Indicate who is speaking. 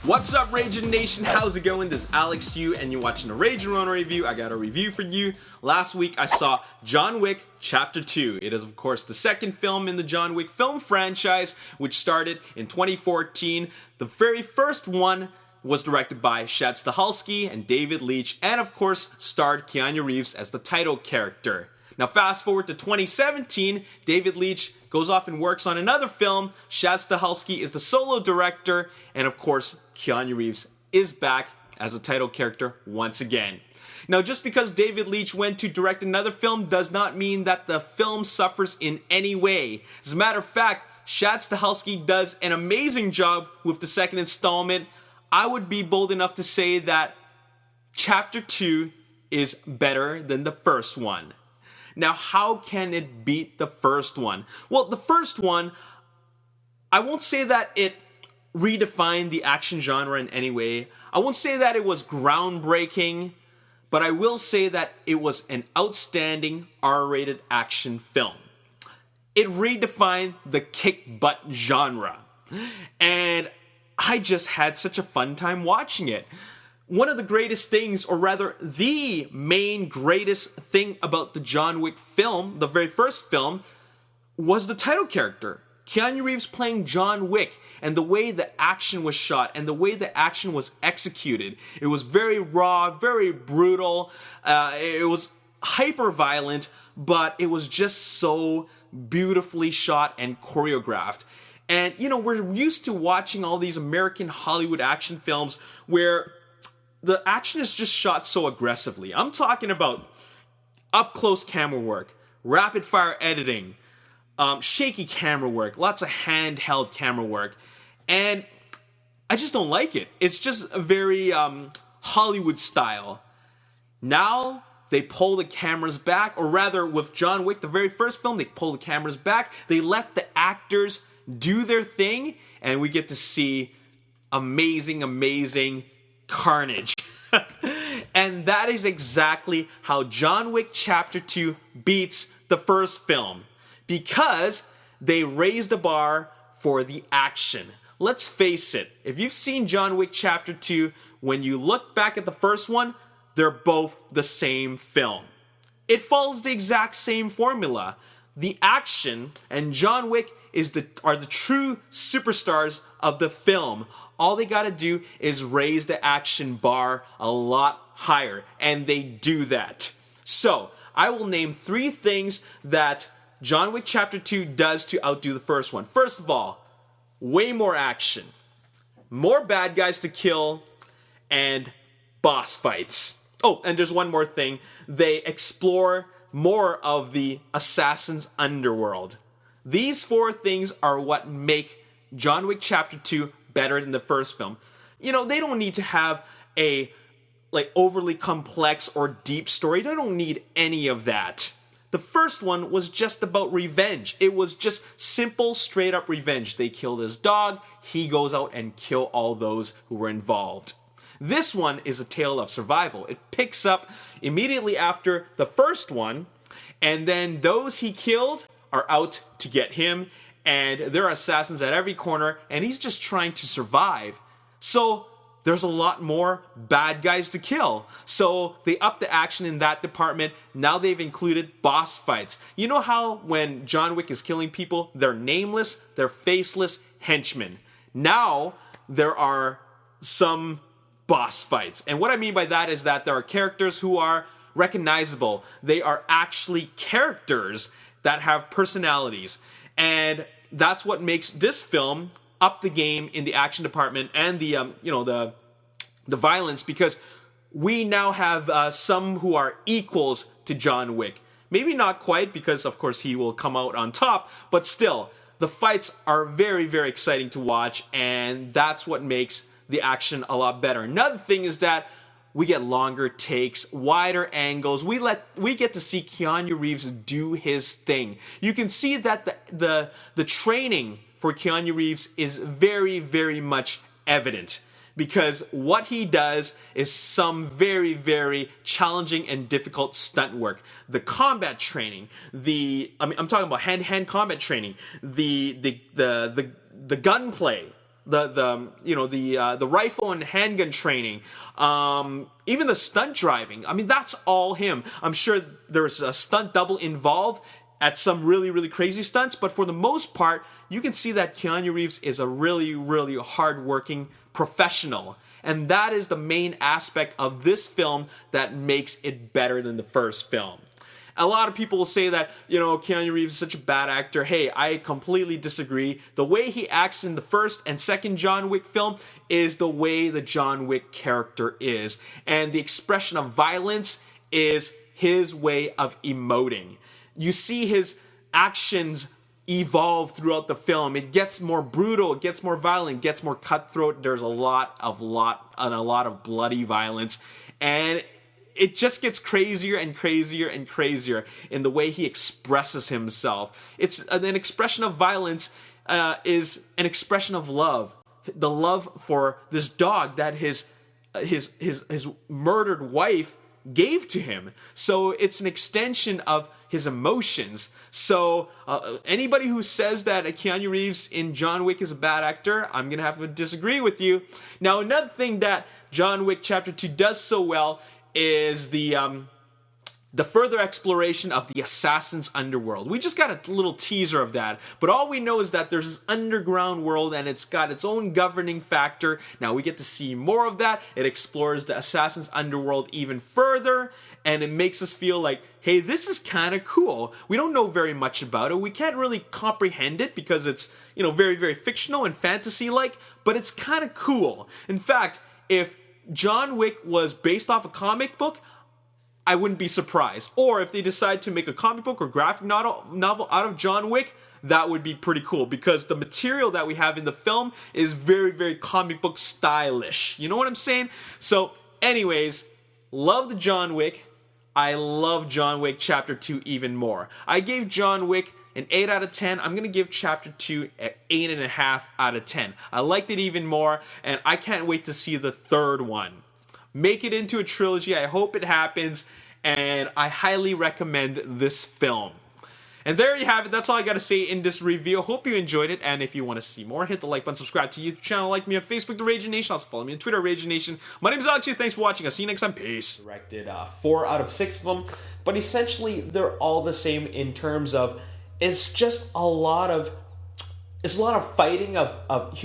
Speaker 1: What's up, Ragin Nation? How's it going? This is Alex Yu, and you're watching a Ragin Ronin review. I got a review for you. Last week, I saw John Wick Chapter 2. It is, of course, the second film in the John Wick film franchise, which started in 2014. The very first one was directed by Chad Stahelski and David Leitch, and, of course, starred Keanu Reeves as the title character. Now, fast forward to 2017, David Leitch goes off and works on another film. Chad Stahelski is the solo director, and of course, Keanu Reeves is back as a title character once again. Now, just because David Leitch went to direct another film does not mean that the film suffers in any way. As a matter of fact, Chad Stahelski does an amazing job with the second installment. I would be bold enough to say that Chapter 2 is better than the first one. Now, how can it beat the first one? Well, the first one, I won't say that it redefined the action genre in any way. I won't say that it was groundbreaking, but I will say that it was an outstanding R-rated action film. It redefined the kick-butt genre, and I just had such a fun time watching it. One of the greatest things, or rather the main greatest thing about the John Wick film, the very first film, was the title character. Keanu Reeves playing John Wick, and the way the action was shot and the way the action was executed. It was very raw, very brutal. It was hyper violent, but it was just so beautifully shot and choreographed. And, you know, we're used to watching all these American Hollywood action films where the action is just shot so aggressively. I'm talking about up-close camera work, rapid-fire editing, shaky camera work, lots of handheld camera work, and I just don't like it. It's just a very Hollywood style. Now they pull the cameras back, or rather with John Wick, the very first film, they pull the cameras back, they let the actors do their thing, and we get to see amazing carnage. And that is exactly how John Wick Chapter 2 beats the first film, because they raised the bar for the action. Let's face it, if you've seen John Wick Chapter 2, when you look back at the first one, they're both the same film. It follows the exact same formula. The action and John Wick are the true superstars of the film. All they gotta do is raise the action bar a lot higher, and they do that. So, I will name 3 things that John Wick Chapter 2 does to outdo the first one. First of all, way more action, more bad guys to kill, and boss fights. Oh, and there's one more thing. They explore more of the assassin's underworld. These 4 things are what make John Wick Chapter 2 better than the first film. You know, they don't need to have a overly complex or deep story. They don't need any of that. The first one was just about revenge. It was just simple, straight up revenge. They killed his dog, he goes out and kill all those who were involved. This one is a tale of survival. It picks up immediately after the first one, and then those he killed are out to get him, and there are assassins at every corner, and he's just trying to survive. So there's a lot more bad guys to kill. So they up the action in that department. Now they've included boss fights. You know how when John Wick is killing people, they're nameless, they're faceless henchmen. Now there are some boss fights. And what I mean by that is that there are characters who are recognizable. They are actually characters that have personalities. And that's what makes this film up the game in the action department and the violence, because we now have some who are equals to John Wick. Maybe not quite, because of course he will come out on top, but still, the fights are very, very exciting to watch, and that's what makes the action a lot better. Another thing is that we get longer takes, wider angles. We get to see Keanu Reeves do his thing. You can see that the training for Keanu Reeves is very, very much evident, because what he does is some very, very challenging and difficult stunt work. The combat training, I'm talking about hand-to-hand combat training, the gunplay, the rifle and handgun training, even the stunt driving. I mean, that's all him. I'm sure there's a stunt double involved at some really, really crazy stunts, but for the most part, you can see that Keanu Reeves is a really, really hardworking professional. And that is the main aspect of this film that makes it better than the first film. A lot of people will say that, Keanu Reeves is such a bad actor. Hey, I completely disagree. The way he acts in the first and second John Wick film is the way the John Wick character is. And the expression of violence is his way of emoting. You see his actions evolve throughout the film. It gets more brutal, it gets more violent, it gets more cutthroat. There's a lot of bloody violence, and it just gets crazier and crazier and crazier in the way he expresses himself. It's an expression of violence, is an expression of love. The love for this dog that his murdered wife gave to him. So it's an extension of his emotions. So anybody who says that Keanu Reeves in John Wick is a bad actor, I'm going to have to disagree with you. Now, another thing that John Wick Chapter 2 does so well is the further exploration of the assassin's underworld. We just got a little teaser of that, but all we know is that there's this underground world and it's got its own governing factor. Now we get to see more of that. It explores the assassin's underworld even further, and it makes us feel like, hey, this is kind of cool. We don't know very much about it. We can't really comprehend it because it's, very, very fictional and fantasy-like, but it's kind of cool. In fact, if John Wick was based off a comic book, I wouldn't be surprised. Or if they decide to make a comic book or graphic novel out of John Wick, that would be pretty cool because the material that we have in the film is very, very comic book stylish. You know what I'm saying? So, anyways, love the John Wick. I love John Wick Chapter 2 even more. I gave John Wick an 8 out of 10. I'm going to give Chapter 2 an 8.5 out of 10. I liked it even more, and I can't wait to see the third one. Make it into a trilogy. I hope it happens, and I highly recommend this film. And there you have it. That's all I got to say in this review. Hope you enjoyed it, and if you want to see more, hit the like button, subscribe to the YouTube channel, like me on Facebook, The Ragin Nation. Also follow me on Twitter, Ragin Nation. My name is Alex. Thanks for watching. I'll see you next time. Peace. Directed 4 out of 6 of them, but essentially they're all the same in terms of it's just a lot of fighting of